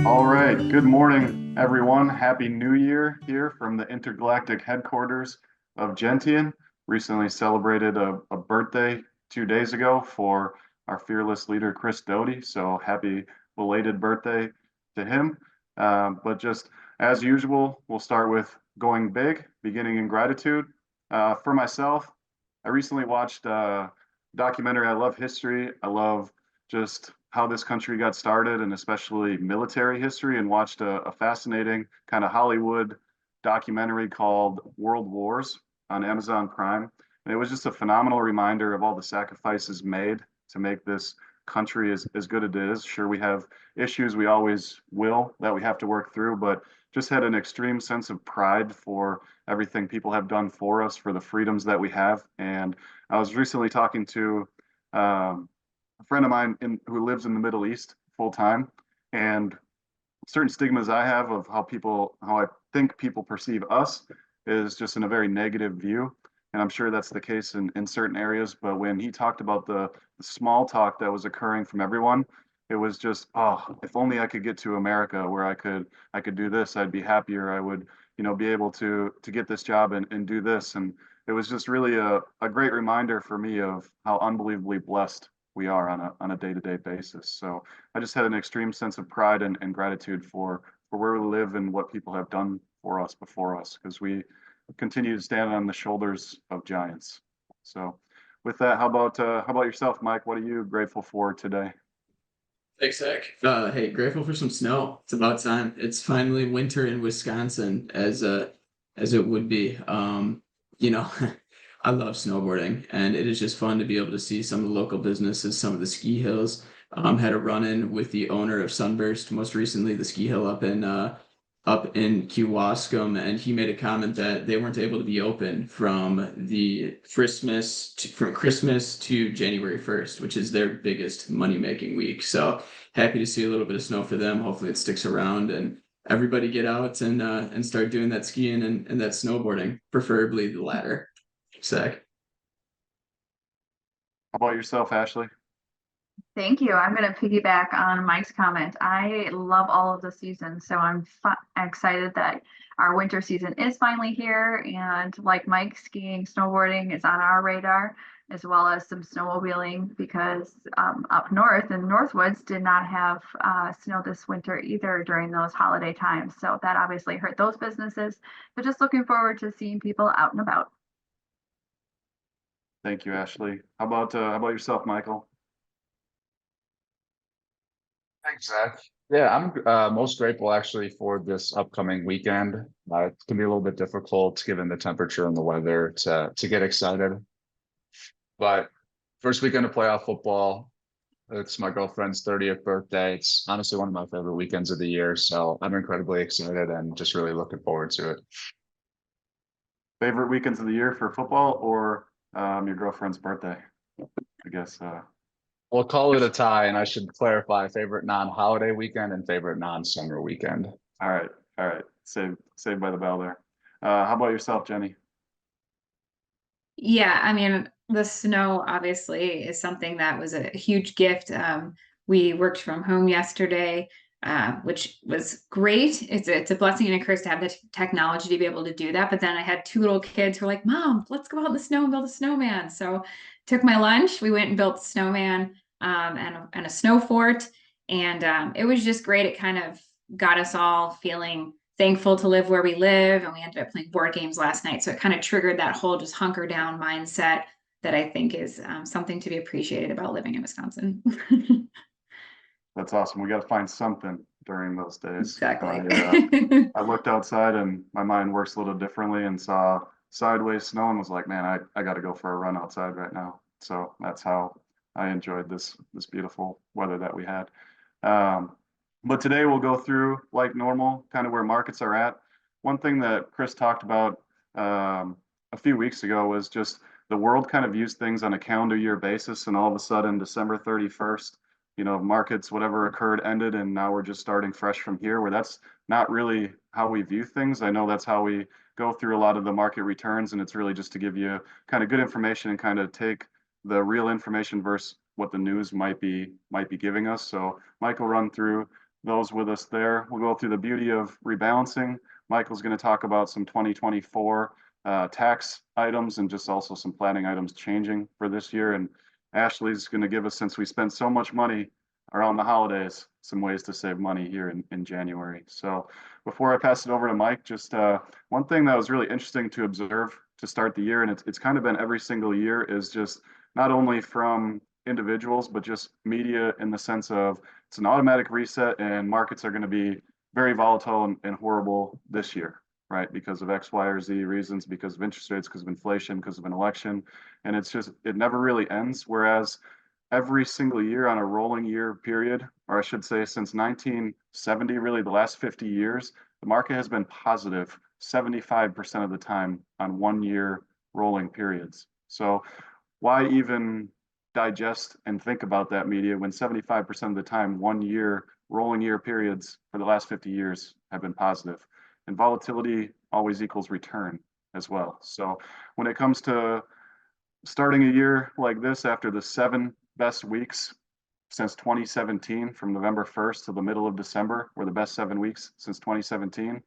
All right. Good morning, everyone. Happy New Year here from the intergalactic headquarters of Gentian. Recently celebrated a birthday 2 days ago for our fearless leader, Chris Doty. So happy belated birthday to him. But just as usual, we'll start with going big, beginning in gratitude. For myself, I recently watched a documentary. I love history. I love just how this country got started and especially military history, and watched a fascinating kind of Hollywood documentary called World Wars on Amazon Prime. And it was just a phenomenal reminder of all the sacrifices made to make this country as good as it is. Sure, we have issues, we always will, that we have to work through, but just had an extreme sense of pride for everything people have done for us, for the freedoms that we have. And I was recently talking to a friend of mine who lives in the Middle East full time, and certain stigmas I have of how I think people perceive us is just in a very negative view. And I'm sure that's the case in certain areas. But when he talked about the small talk that was occurring from everyone, it was just, oh, if only I could get to America where I could do this, I'd be happier. I would, be able to get this job and do this. And it was just really a great reminder for me of how unbelievably blessed we are on a day-to-day basis. So I just had an extreme sense of pride and gratitude for where we live and what people have done for us before us, because we continue to stand on the shoulders of giants. So with that, how about yourself, Mike? What are you grateful for today? Thanks, Zach. Hey, grateful for some snow. It's about time. It's finally winter in Wisconsin, as it would be. You know, I love snowboarding, and it is just fun to be able to see some of the local businesses, some of the ski hills. Had a run-in with the owner of Sunburst, most recently the ski hill up in Kewaskum, and he made a comment that they weren't able to be open from Christmas to January 1st, which is their biggest money-making week. So happy to see a little bit of snow for them. Hopefully it sticks around and everybody get out and start doing that skiing and that snowboarding, preferably the latter. Zach. How about yourself, Ashley? Thank you. I'm going to piggyback on Mike's comment. I love all of the seasons, so I'm excited that our winter season is finally here. And like Mike, skiing, snowboarding is on our radar, as well as some snowmobiling, because up north in Northwoods did not have snow this winter either during those holiday times. So that obviously hurt those businesses. But just looking forward to seeing people out and about. Thank you, Ashley. How about yourself, Michael? Thanks, Zach. Yeah, I'm most grateful actually for this upcoming weekend. It can be a little bit difficult given the temperature and the weather to get excited. But first weekend of playoff football, it's my girlfriend's 30th birthday. It's honestly one of my favorite weekends of the year. So I'm incredibly excited and just really looking forward to it. Favorite weekends of the year for football, or your girlfriend's birthday? I guess. We'll call it a tie, and I should clarify favorite non-holiday weekend and favorite non-summer weekend. All right, all right. Saved by the bell there. How about yourself, Jenny? Yeah, I mean, the snow obviously is something that was a huge gift. We worked from home yesterday, which was great. It's a blessing and a curse to have the technology to be able to do that. But then I had two little kids who were like, "Mom, let's go out in the snow and build a snowman." So took my lunch. We went and built a snowman and a snow fort, and it was just great. It kind of got us all feeling thankful to live where we live, and we ended up playing board games last night, so it kind of triggered that whole just hunker down mindset that I think is something to be appreciated about living in Wisconsin. That's awesome. We got to find something during those days. Exactly. I looked outside and my mind works a little differently and saw sideways snow and was like, man, I got to go for a run outside right now. So that's how I enjoyed this beautiful weather that we had. Um, but today we'll go through like normal, kind of where markets are at. One thing that Chris talked about a few weeks ago was just the world kind of views things on a calendar year basis, and all of a sudden December 31st, markets, whatever occurred ended, and now we're just starting fresh from here, where that's not really how we view things. I know that's how we go through a lot of the market returns, and it's really just to give you kind of good information and kind of take the real information versus what the news might be giving us. So Mike will run through those with us there. We'll go through the beauty of rebalancing. Michael's going to talk about some 2024 tax items and just also some planning items changing for this year. And Ashley's going to give us, since we spent so much money around the holidays, some ways to save money here in January. So before I pass it over to Mike, just one thing that was really interesting to observe to start the year, and it's kind of been every single year, is just not only from individuals, but just media, in the sense of it's an automatic reset and markets are going to be very volatile and horrible this year, right? Because of X, Y, or Z reasons, because of interest rates, because of inflation, because of an election. And it's just, it never really ends. Whereas every single year on a rolling year period, or I should say since 1970, really the last 50 years, the market has been positive 75% of the time on 1 year rolling periods. So why even digest and think about that, media, when 75% of the time, 1 year rolling year periods for the last 50 years have been positive? And volatility always equals return as well. So when it comes to starting a year like this, after the 7 best weeks since 2017, from November 1st to the middle of December, were the best 7 weeks since 2017,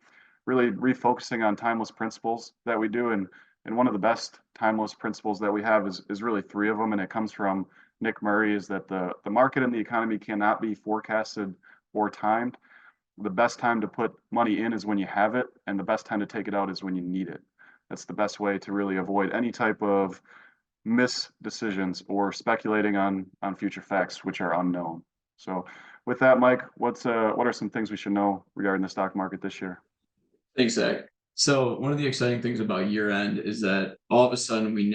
really refocusing on timeless principles that we do. And one of the best timeless principles that we have is really 3 of them. And it comes from Nick Murray, is that the market and the economy cannot be forecasted or timed. The best time to put money in is when you have it, and the best time to take it out is when you need it. That's the best way to really avoid any type of misdecisions or speculating on future facts which are unknown. So with that, Mike, what are some things we should know regarding the stock market this year? Thanks, Zach. So one of the exciting things about year end is that all of a sudden we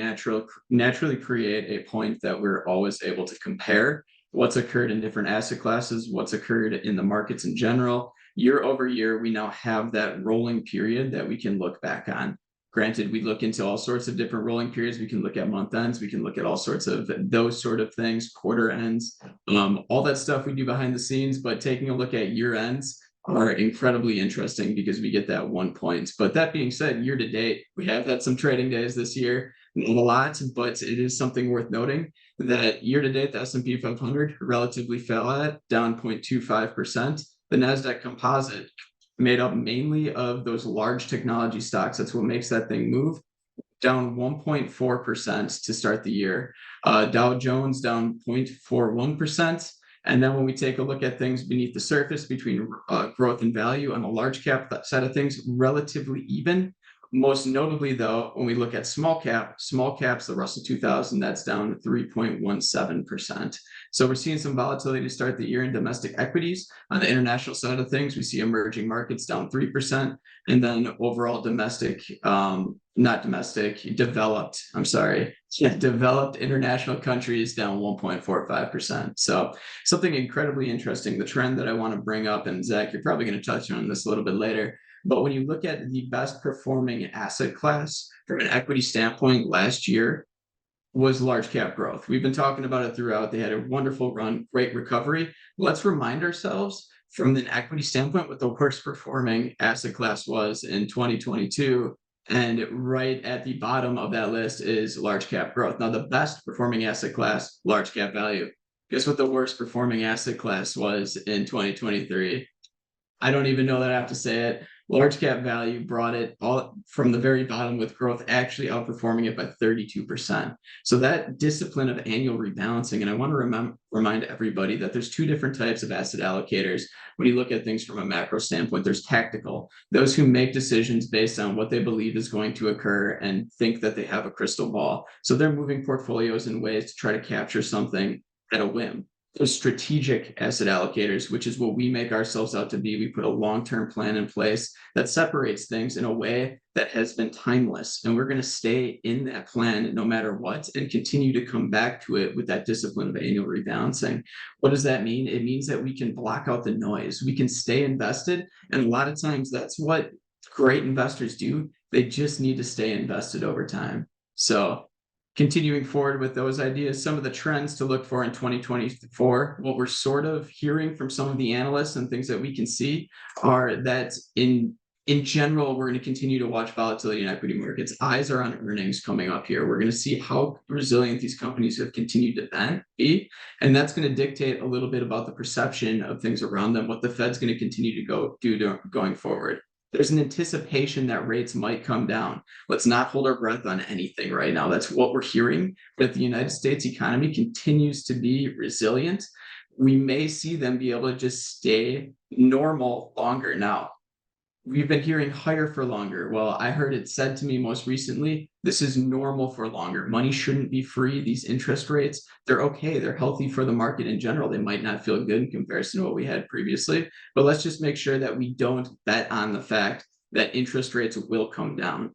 naturally create a point that we're always able to compare what's occurred in different asset classes, what's occurred in the markets in general. Year over year, we now have that rolling period that we can look back on. Granted, we look into all sorts of different rolling periods. We can look at month ends. We can look at all sorts of those sort of things, quarter ends, all that stuff we do behind the scenes. But taking a look at year ends are incredibly interesting because we get that 1 point. But that being said, year to date, we have had some trading days this year, not a lot, but it is something worth noting that year to date, the S&P 500 relatively fell at down 0.25%. The NASDAQ composite, made up mainly of those large technology stocks, that's what makes that thing move, down 1.4% to start the year. Dow Jones down 0.41%. And then when we take a look at things beneath the surface between growth and value on the large cap side of things, relatively even. Most notably, though, when we look at small caps, the Russell 2000, that's down 3.17%. So we're seeing some volatility to start the year in domestic equities. On the international side of things, we see emerging markets down 3%. And then overall developed international countries down 1.45%. So something incredibly interesting. The trend that I want to bring up, and Zach, you're probably going to touch on this a little bit later, but when you look at the best performing asset class from an equity standpoint last year was large cap growth. We've been talking about it throughout. They had a wonderful run, great recovery. Let's remind ourselves from an equity standpoint what the worst performing asset class was in 2022. And right at the bottom of that list is large cap growth. Now, the best performing asset class, large cap value. Guess what the worst performing asset class was in 2023? I don't even know that I have to say it. Large cap value brought it all from the very bottom, with growth actually outperforming it by 32%. So that discipline of annual rebalancing, and I want to remind everybody that there's 2 different types of asset allocators. When you look at things from a macro standpoint, there's tactical, those who make decisions based on what they believe is going to occur and think that they have a crystal ball. So they're moving portfolios in ways to try to capture something at a whim. Those strategic asset allocators, which is what we make ourselves out to be. We put a long-term plan in place that separates things in a way that has been timeless. And we're going to stay in that plan no matter what and continue to come back to it with that discipline of annual rebalancing. What does that mean? It means that we can block out the noise. We can stay invested. And a lot of times that's what great investors do. They just need to stay invested over time. So continuing forward with those ideas, some of the trends to look for in 2024, what we're sort of hearing from some of the analysts and things that we can see are that in in general, we're going to continue to watch volatility in equity markets. Eyes are on earnings coming up here. We're going to see how resilient these companies have continued to then be. And that's going to dictate a little bit about the perception of things around them, what the Fed's going to continue to do going forward. There's an anticipation that rates might come down. Let's not hold our breath on anything right now. That's what we're hearing, that the United States economy continues to be resilient. We may see them be able to just stay normal longer now. We've been hearing higher for longer. Well, I heard it said to me most recently, this is normal for longer. Money shouldn't be free. These interest rates, they're okay. They're healthy for the market in general. They might not feel good in comparison to what we had previously, but let's just make sure that we don't bet on the fact that interest rates will come down.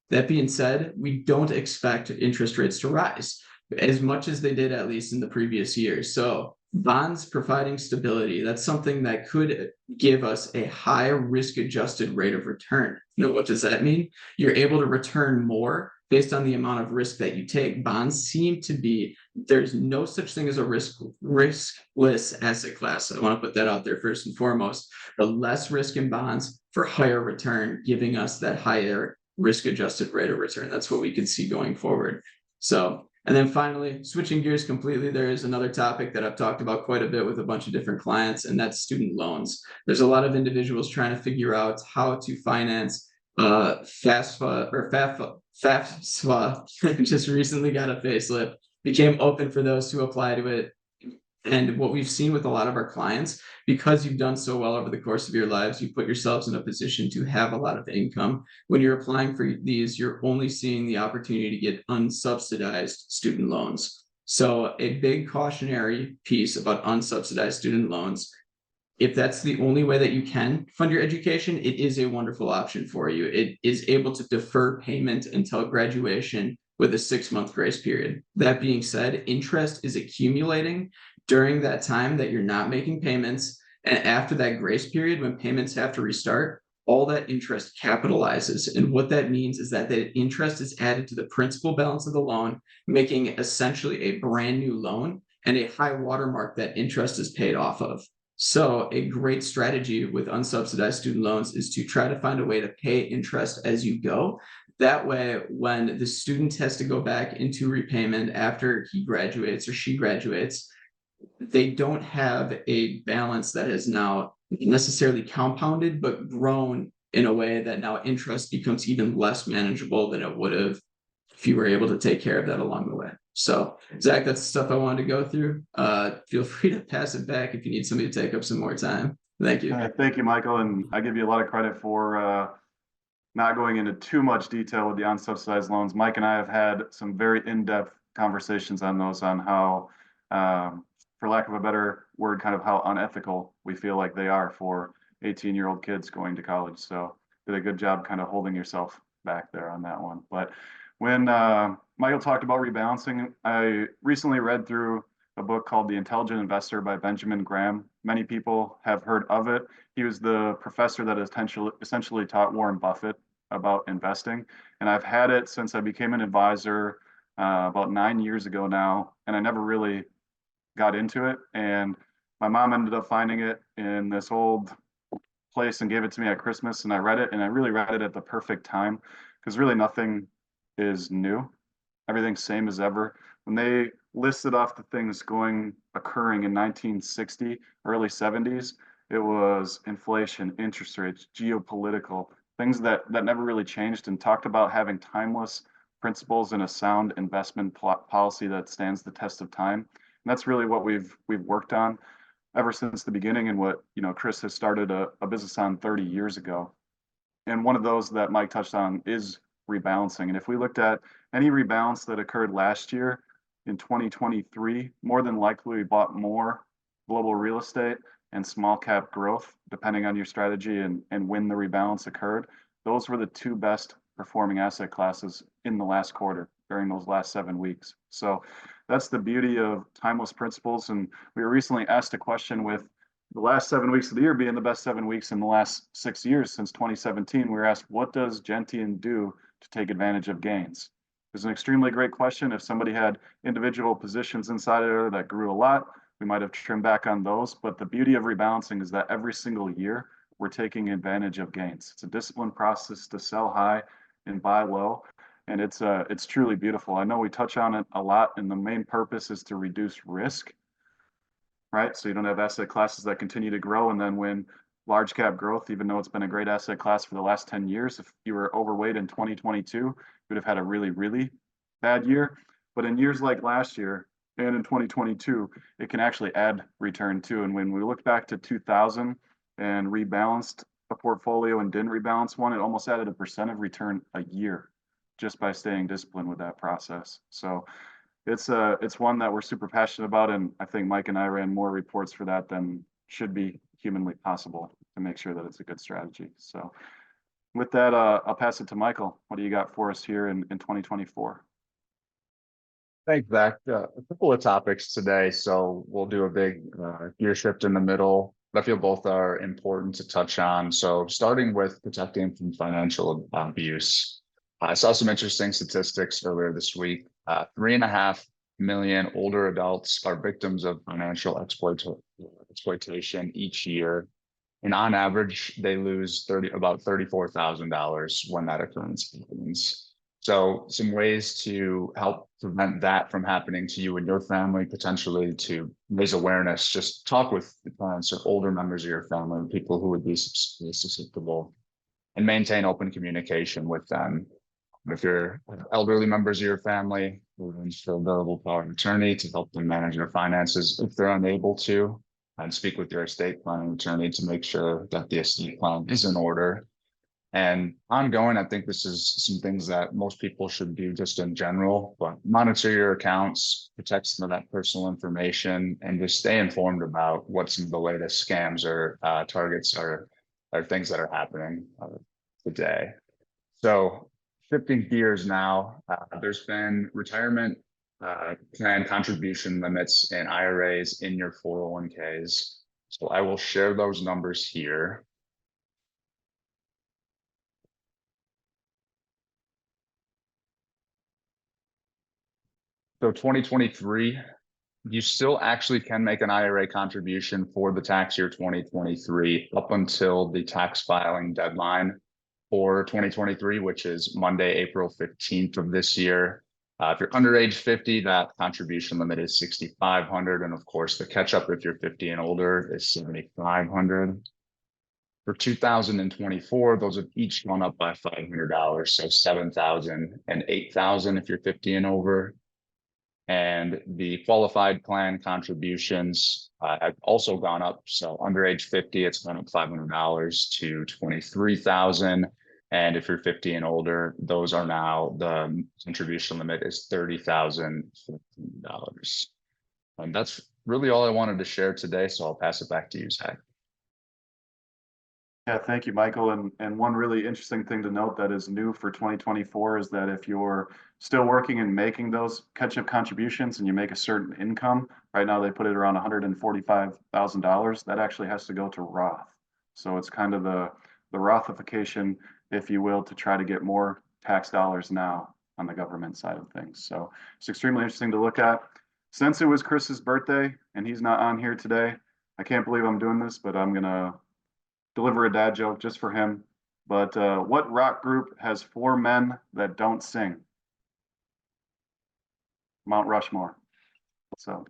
That being said, we don't expect interest rates to rise as much as they did, at least in the previous years. So bonds providing stability, that's something that could give us a high risk adjusted rate of return. What does that mean? You're able to return more based on the amount of risk that you take. Bonds seem to be, there's no such thing as a riskless asset class. I want to put that out there first and foremost. The less risk in bonds for higher return, giving us that higher risk adjusted rate of return. That's what we could see going forward. So, and then finally, switching gears completely, there is another topic that I've talked about quite a bit with a bunch of different clients, and that's student loans. There's a lot of individuals trying to figure out how to finance FAFSA, just recently got a facelift, became open for those who apply to it. And what we've seen with a lot of our clients, because you've done so well over the course of your lives, you put yourselves in a position to have a lot of income. When you're applying for these, you're only seeing the opportunity to get unsubsidized student loans. So a big cautionary piece about unsubsidized student loans, if that's the only way that you can fund your education, it is a wonderful option for you. It is able to defer payment until graduation with a 6-month grace period. That being said, interest is accumulating during that time that you're not making payments. And after that grace period, when payments have to restart, all that interest capitalizes. And what that means is that the interest is added to the principal balance of the loan, making essentially a brand new loan and a high watermark that interest is paid off of. So a great strategy with unsubsidized student loans is to try to find a way to pay interest as you go. That way, when the student has to go back into repayment after he graduates or she graduates, they don't have a balance that is now necessarily compounded, but grown in a way that now interest becomes even less manageable than it would have if you were able to take care of that along the way. So, Zach, that's the stuff I wanted to go through. Feel free to pass it back if you need somebody to take up some more time. Thank you. Thank you, Michael. And I give you a lot of credit for not going into too much detail with the unsubsidized loans. Mike and I have had some very in-depth conversations on those, on how, for lack of a better word, kind of how unethical we feel like they are for 18-year-old kids going to college. So did a good job kind of holding yourself back there on that one. But when Michael talked about rebalancing, I recently read through a book called The Intelligent Investor by Benjamin Graham. Many people have heard of it. He was the professor that essentially taught Warren Buffett about investing. And I've had it since I became an advisor about 9 years ago now, and I never really got into it. And my mom ended up finding it in this old place and gave it to me at Christmas, and I read it, and I really read it at the perfect time, because really nothing is new. Everything's same as ever. When they listed off the things occurring in 1960, early 70s, it was inflation, interest rates, geopolitical, things that never really changed, and talked about having timeless principles and a sound investment policy that stands the test of time. And that's really what we've worked on ever since the beginning, and what, Chris has started a business on 30 years ago. And one of those that Mike touched on is rebalancing. And if we looked at any rebalance that occurred last year in 2023, more than likely we bought more global real estate and small cap growth, depending on your strategy and when the rebalance occurred. Those were the two best performing asset classes in the last quarter during those last 7 weeks. So that's the beauty of timeless principles. And we were recently asked a question, with the last 7 weeks of the year being the best 7 weeks in the last 6 years since 2017, we were asked, what does Gentian do to take advantage of gains? It's an extremely great question. If somebody had individual positions inside of there that grew a lot, we might have trimmed back on those. But the beauty of rebalancing is that every single year we're taking advantage of gains. It's a disciplined process to sell high and buy low. And it's truly beautiful. I know we touch on it a lot, and the main purpose is to reduce risk, right? So you don't have asset classes that continue to grow, and then when large cap growth, even though it's been a great asset class for the last 10 years, if you were overweight in 2022, you would have had a really, really bad year. But in years like last year and in 2022, it can actually add return too. And when we look back to 2000 and rebalanced a portfolio and didn't rebalance one, it almost added a % of return a year just by staying disciplined with that process. So it's one that we're super passionate about, and I think Mike and I ran more reports for that than should be humanly possible to make sure that it's a good strategy. So with that, I'll pass it to Michael. What do you got for us here in 2024? Thanks, Zach. A couple of topics today, so we'll do a big gear shift in the middle. I feel both are important to touch on. So starting with protecting from financial abuse. I saw some interesting statistics earlier this week. 3.5 million older adults are victims of financial exploitation each year. And on average, they lose about $34,000 when that occurrence happens. So some ways to help prevent that from happening to you and your family, potentially to raise awareness, just talk with the parents or older members of your family, people who would be susceptible, and maintain open communication with them. If you're elderly members of your family, arrange for available power of attorney to help them manage their finances if they're unable to, and speak with your estate planning attorney to make sure that the estate plan is in order. And ongoing, I think this is some things that most people should do just in general, but monitor your accounts, protect some of that personal information, and just stay informed about what some of the latest scams or targets are things that are happening today. So shifting gears now, there's been retirement plan contribution limits and IRAs in your 401ks. So I will share those numbers here. So 2023, you still actually can make an IRA contribution for the tax year 2023 up until the tax filing deadline for 2023, which is Monday, April 15th of this year. If you're under age 50, that contribution limit is $6,500. And of course, the catch up if you're 50 and older is $7,500. For 2024, those have each gone up by $500. So $7,000 and $8,000 if you're 50 and over. And the qualified plan contributions have also gone up. So under age 50, it's gone up $500 to $23,000. And if you're 50 and older, those are now, the contribution limit is $30,015. And that's really all I wanted to share today. So I'll pass it back to you, Zach. Yeah, thank you, Michael. And one really interesting thing to note that is new for 2024 is that if you're still working and making those catch-up contributions and you make a certain income, right now they put it around $145,000, that actually has to go to Roth. So it's kind of the Rothification, if you will, to try to get more tax dollars now on the government side of things. So it's extremely interesting to look at. Since it was Chris's birthday and he's not on here today, I can't believe I'm doing this, but I'm gonna deliver a dad joke just for him. But what rock group has 4 men that don't sing? Mount Rushmore. So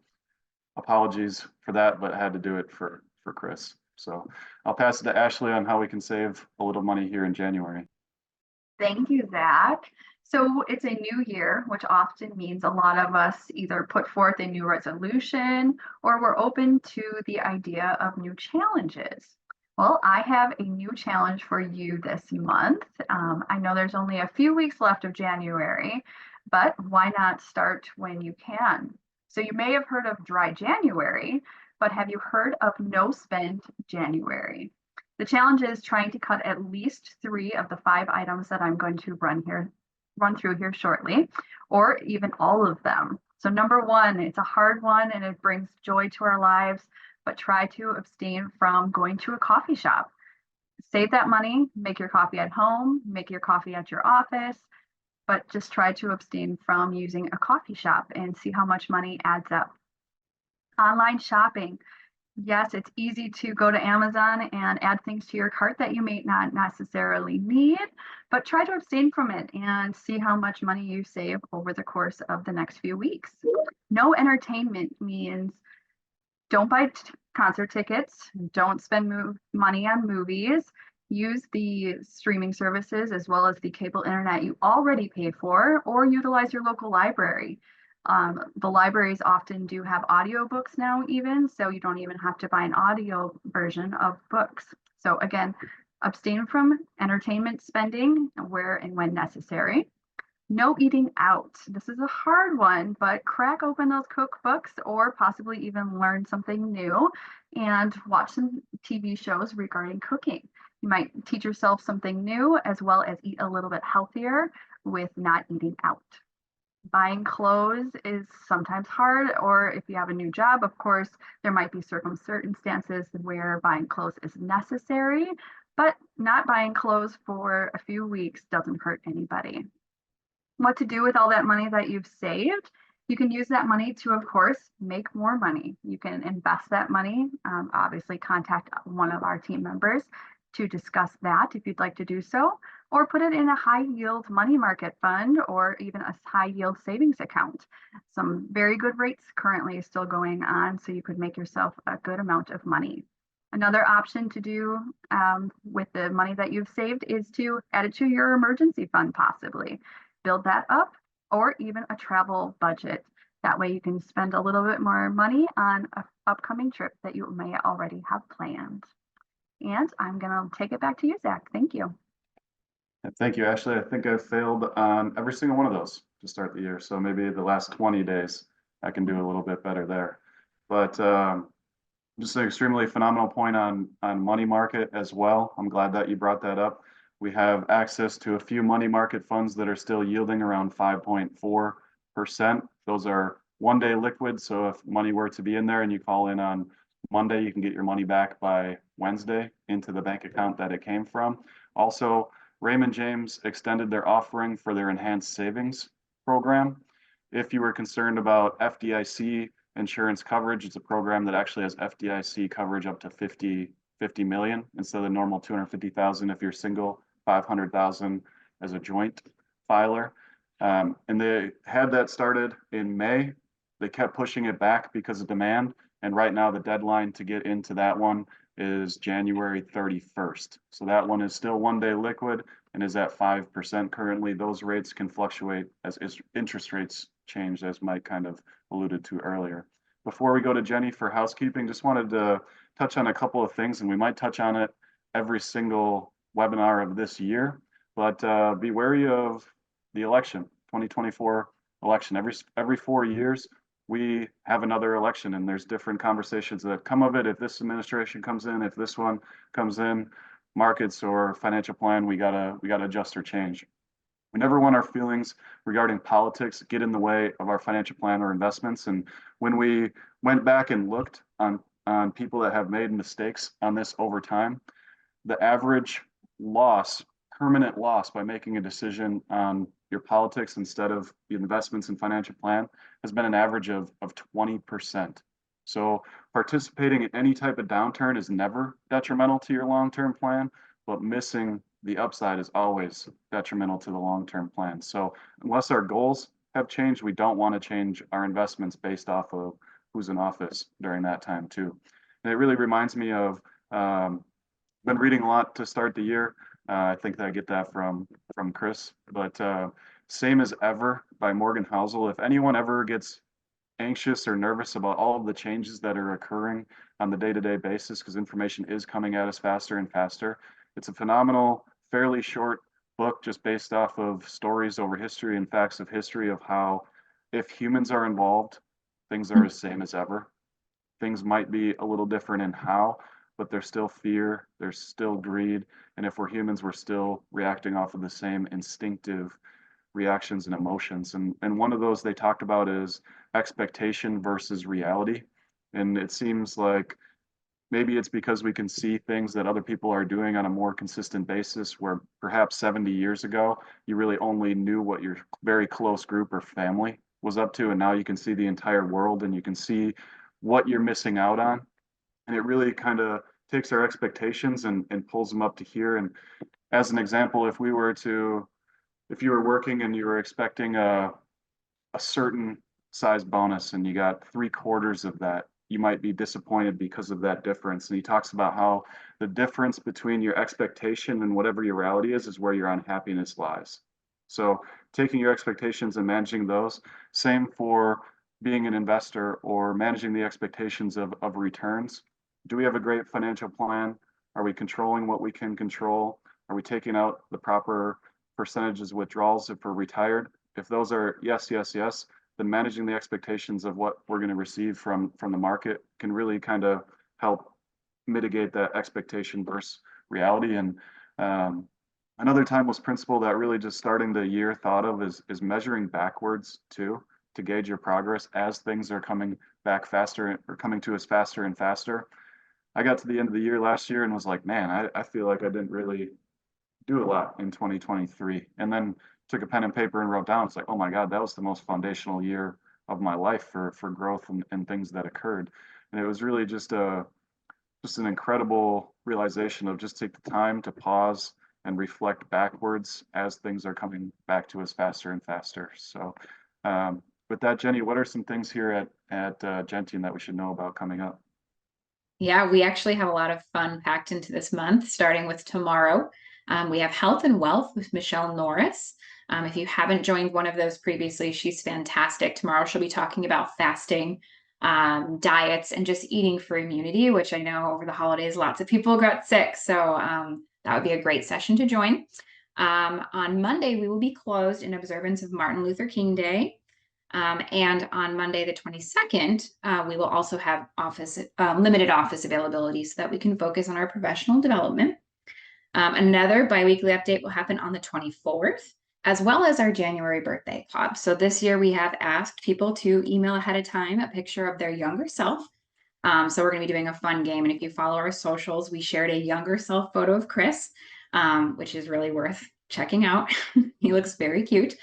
apologies for that, but I had to do it for Chris. So I'll pass it to Ashley on how we can save a little money here in January. Thank you, Zach. So it's a new year, which often means a lot of us either put forth a new resolution or we're open to the idea of new challenges. Well, I have a new challenge for you this month. I know there's only a few weeks left of January, but why not start when you can? So you may have heard of Dry January, but have you heard of No Spend January? The challenge is trying to cut at least 3 of the 5 items that I'm going to run through here shortly, or even all of them. So number 1, it's a hard one and it brings joy to our lives, but try to abstain from going to a coffee shop. Save that money, make your coffee at home, make your coffee at your office, but just try to abstain from using a coffee shop and see how much money adds up. Online shopping. yes, it's easy to go to Amazon and add things to your cart that you may not necessarily need, but try to abstain from it and see how much money you save over the course of the next few weeks. No entertainment means don't buy concert tickets, don't spend money on movies, use the streaming services as well as the cable internet you already pay for, or utilize your local library. The libraries often do have audiobooks now even, so you don't even have to buy an audio version of books. So again, abstain from entertainment spending where and when necessary. No eating out. This is a hard one, but crack open those cookbooks or possibly even learn something new and watch some TV shows regarding cooking. You might teach yourself something new as well as eat a little bit healthier with not eating out. Buying clothes is sometimes hard, or if you have a new job, of course, there might be circumstances where buying clothes is necessary, but not buying clothes for a few weeks doesn't hurt anybody. What to do with all that money that you've saved? You can use that money to, of course, make more money. You can invest that money, obviously contact one of our team members to discuss that if you'd like to do so, or put it in a high yield money market fund or even a high yield savings account. Some very good rates currently still going on, so you could make yourself a good amount of money. Another option to do with the money that you've saved is to add it to your emergency fund possibly. Build that up, or even a travel budget. That way you can spend a little bit more money on an upcoming trip that you may already have planned. And I'm gonna take it back to you, Zach. Thank you. Thank you, Ashley. I think I failed on every single one of those to start the year. So maybe the last 20 days, I can do a little bit better there. But just an extremely phenomenal point on money market as well. I'm glad that you brought that up. We have access to a few money market funds that are still yielding around 5.4%. Those are 1-day liquid. So if money were to be in there and you call in on Monday, you can get your money back by Wednesday into the bank account that it came from. Also, Raymond James extended their offering for their enhanced savings program. If you were concerned about FDIC insurance coverage, it's a program that actually has FDIC coverage up to 50 million instead of the normal 250,000 if you're single, 500,000 as a joint filer. And they had that started in May. They kept pushing it back because of demand. And right now the deadline to get into that one is January 31st. So that one is still 1-day liquid and is at 5% currently. Those rates can fluctuate as interest rates change, as Mike kind of alluded to earlier. Before we go to Jenny for housekeeping, just wanted to touch on a couple of things, and we might touch on it every single webinar of this year, but be wary of the election, 2024 election. Every 4 years, we have another election, and there's different conversations that come of it. If this administration comes in, if this one comes in, markets or financial plan, we gotta adjust or change. We never want our feelings regarding politics get in the way of our financial plan or investments. And when we went back and looked on people that have made mistakes on this over time, the average loss, permanent loss by making a decision on your politics instead of the investments and financial plan has been an average of 20%. So participating in any type of downturn is never detrimental to your long-term plan, but missing the upside is always detrimental to the long-term plan. So unless our goals have changed, we don't want to change our investments based off of who's in office during that time too. And it really reminds me of, been reading a lot to start the year. I think that I get that from Chris, but Same as Ever by Morgan Housel. If anyone ever gets anxious or nervous about all of the changes that are occurring on the day-to-day basis, because information is coming at us faster and faster, it's a phenomenal, fairly short book just based off of stories over history and facts of history of how if humans are involved, things are the same as ever. Things might be a little different in how, but there's still fear, there's still greed, and if we're humans, we're still reacting off of the same instinctive reactions and emotions. And one of those they talked about is expectation versus reality. And it seems like maybe it's because we can see things that other people are doing on a more consistent basis, where perhaps 70 years ago, you really only knew what your very close group or family was up to. And now you can see the entire world and you can see what you're missing out on. And it really kind of takes our expectations and pulls them up to here. And as an example, if you were working and you were expecting a certain size bonus and you got 3/4 of that, you might be disappointed because of that difference. And he talks about how the difference between your expectation and whatever your reality is where your unhappiness lies. So taking your expectations and managing those, same for being an investor or managing the expectations of returns. Do we have a great financial plan? Are we controlling what we can control? Are we taking out the proper percentages withdrawals if we're retired? If those are yes, yes, yes, then managing the expectations of what we're going to receive from the market can really kind of help mitigate that expectation versus reality. And another timeless principle that really just starting the year thought of is measuring backwards too, to gauge your progress as things are coming back faster or coming to us faster and faster. I got to the end of the year last year and was like, man, I feel like I didn't really do a lot in 2023. And then took a pen and paper and wrote down, it's like, oh my God, that was the most foundational year of my life for growth and things that occurred. And it was really just an incredible realization of just take the time to pause and reflect backwards as things are coming back to us faster and faster. So with that, Jenny, what are some things here at Gentian that we should know about coming up? Yeah, we actually have a lot of fun packed into this month, starting with tomorrow. We have Health and Wealth with Michelle Norris. If you haven't joined one of those previously, she's fantastic. Tomorrow she'll be talking about fasting, diets, and just eating for immunity, which I know over the holidays, lots of people got sick. So that would be a great session to join. On Monday, we will be closed in observance of Martin Luther King Day. And on Monday, the 22nd, we will also have limited office availability so that we can focus on our professional development. Another biweekly update will happen on the 24th, as well as our January birthday club. So this year we have asked people to email ahead of time a picture of their younger self. So we're going to be doing a fun game. And if you follow our socials, we shared a younger self photo of Chris, which is really worth checking out. He looks very cute.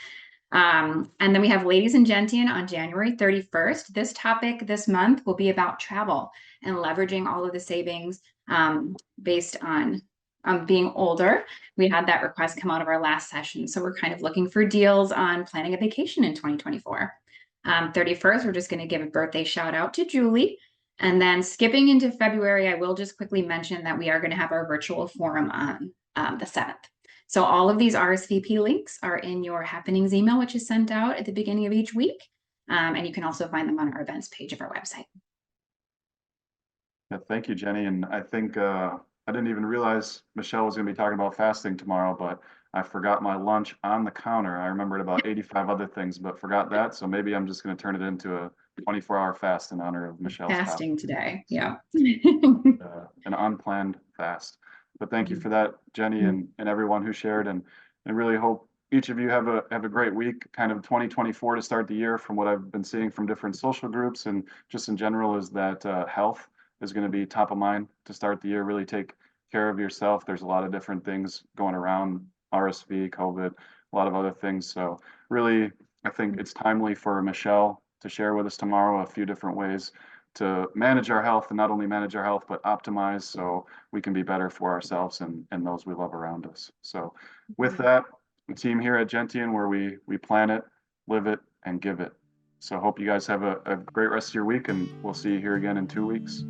And then we have Ladies and Gentian on January 31st. This topic this month will be about travel and leveraging all of the savings based on being older. We had that request come out of our last session. So we're kind of looking for deals on planning a vacation in 2024. 31st, we're just going to give a birthday shout out to Julie. And then skipping into February, I will just quickly mention that we are going to have our virtual forum on the 7th. So all of these RSVP links are in your happenings email, which is sent out at the beginning of each week. And you can also find them on our events page of our website. Yeah, thank you, Jenny. And I think I didn't even realize Michelle was going to be talking about fasting tomorrow, but I forgot my lunch on the counter. I remembered about 85 other things, but forgot that. So maybe I'm just going to turn it into a 24-hour fast in honor of Michelle's fasting today. Yeah. An unplanned fast. But thank you for that, Jenny, and everyone who shared, and really hope each of you have a great week. Kind of 2024 to start the year, from what I've been seeing from different social groups and just in general, is that health is going to be top of mind to start the year. Really take care of yourself. There's a lot of different things going around, RSV, COVID, a lot of other things. So really, I think it's timely for Michelle to share with us tomorrow a few different ways to manage our health, and not only manage our health, but optimize so we can be better for ourselves and those we love around us. So with that, the team here at Gentian, where we plan it, live it, and give it. So hope you guys have a great rest of your week, and we'll see you here again in 2 weeks.